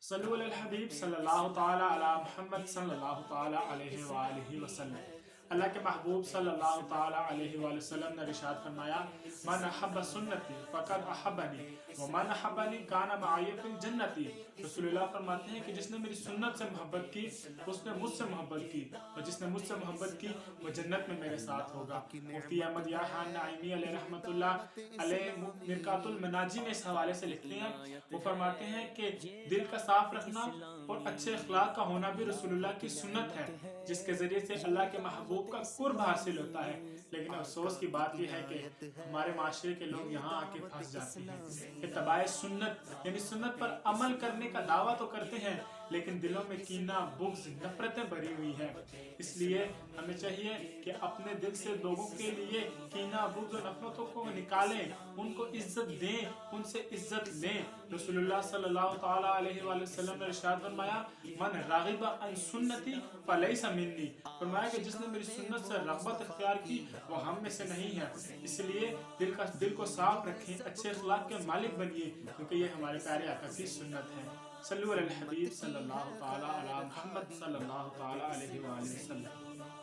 صلو علی الحبیب صلی اللہ تعالی علی محمد صلی اللہ تعالی علیہ وآلہ وسلم۔ اللہ کے محبوب صلی اللہ تعالی علیہ وآلہ وسلم نے ارشاد فرمایا، من احب سنتی فقد احبنی ومن احبنی کان معی فی الجنت۔ رسول اللہ فرماتے ہیں کہ جس نے میری سنت سے محبت کی اس نے مجھ سے محبت کی، اور جس نے مجھ سے محبت کی وہ جنت میں میرے ساتھ ہوگا۔ مفتی احمد یحییٰ خان نعیمی علیہ رحمۃ اللہ علیہ مرقات المناجی میں اس حوالے سے لکھتے ہیں، وہ فرماتے ہیں کہ دل کا صاف رکھنا اور اچھے اخلاق کا ہونا بھی رسول اللہ کی سنت ہے، جس کے ذریعے سے اللہ کے محبوب کا قرب حاصل ہوتا ہے۔ لیکن افسوس کی بات یہ ہے کہ ہمارے معاشرے کے لوگ یہاں آ کے پھنس جاتے ہیں، اتباع سنت یعنی سنت پر عمل کرنے کا دعویٰ تو کرتے ہیں لیکن دلوں میں کینہ، بغض، نفرتیں بھری ہوئی ہیں۔ اس لیے ہمیں چاہیے کہ اپنے دل سے لوگوں کے لیے کینہ، بغض اور نفرتوں کو نکالیں، ان کو عزت دیں، ان سے عزت لیں۔ رسول اللہ صلی اللہ تعالی علیہ وآلہ وسلم نے ارشاد فرمایا، من راغب عن سنتی فلیس منی۔ فرمایا کہ جس نے میری سنت سے رغبت اختیار کی وہ ہم میں سے نہیں ہے۔ اس لیے دل کو صاف رکھیں، اچھے اخلاق کے مالک بنیے، کیونکہ یہ ہمارے پیارے آقا کی سنت ہے۔ صلو علی الحبیب صلی اللہ تعالی علی محمد صلی اللہ تعالی علیہ وآلہ وسلم۔